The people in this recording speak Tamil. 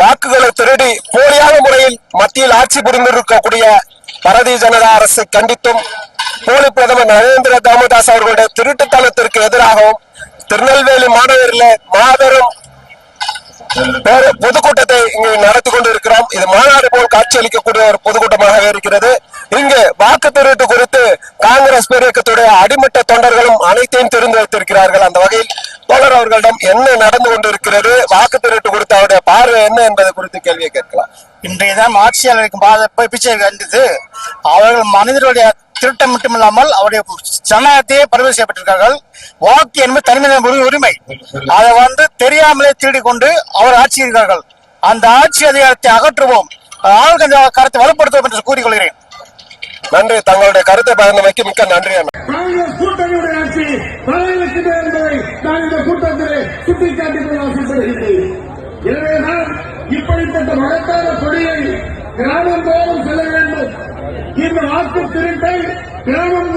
வாக்குகளை திருடி போலியான முறையில் மத்தியில் ஆட்சி புரிந்திருக்கக்கூடிய பாரதிய ஜனதா அரசை கண்டித்தும் போலி பிரதமர் நரேந்திர தாமோதாஸ் அவர்களுடைய திருட்டுத்தனத்திற்கு எதிராகவும் திருநெல்வேலி மாநகரில் மாபெரும் பொதுக்கூட்டத்தை இங்கு நடத்தி கொண்டிருக்கிறோம். இது மாநாடு போல் காட்சியளிக்கக்கூடிய ஒரு பொதுக்கூட்டமாக இருக்கிறது. இங்கு வாக்கு திருட்டு குறித்து காங்கிரஸ் பேரியக்கத்துடைய அடிமட்ட தொண்டர்களும் அனைத்தையும் தெரிந்து வைத்திருக்கிறார்கள். அந்த வகையில் தோழர் அவர்களிடம் என்ன நடந்து கொண்டிருக்கிறது, வாக்கு திருட்டு குறித்து அவருடைய பார்வை என்ன என்பது குறித்து கேள்வியை கேட்கலாம். இன்றைய தான் ஆட்சியாளருக்கு பிச்சை கண்டித்து அவர்கள் மனிதர்களுடைய திருட்டம் மட்டுமில்லாமல் அவருடைய ஜனநாயகத்தையே பறிவு செய்யப்பட்டிருக்கார்கள். வாக்கு என்பது தனிமனித உரிமை. அதை தெரியாமலே திருடி கொண்டு அவர் ஆட்சி இருக்கிறார்கள். அந்த ஆட்சி அதிகாரத்தை அகற்றுவோம், ஆளுநர் கருத்தை வலுப்படுத்துவோம் என்று கூறிக்கொள்கிறேன். நன்றி. தங்களுடைய கருத்தை பகிர்ந்தமைக்கு மிக்க நன்றி. கூட்டணியுடைய ஆட்சி என்பதை நான் இந்த கூட்டத்திலே சுட்டிக்காட்டிக் ஆசைப்படுகிறேன். எனவேதான் இப்படிப்பட்ட மகத்தான கொடியை கிராமம் தோறும் செல்ல வேண்டும். இந்த வாக்கு திருட்டை கிராமம்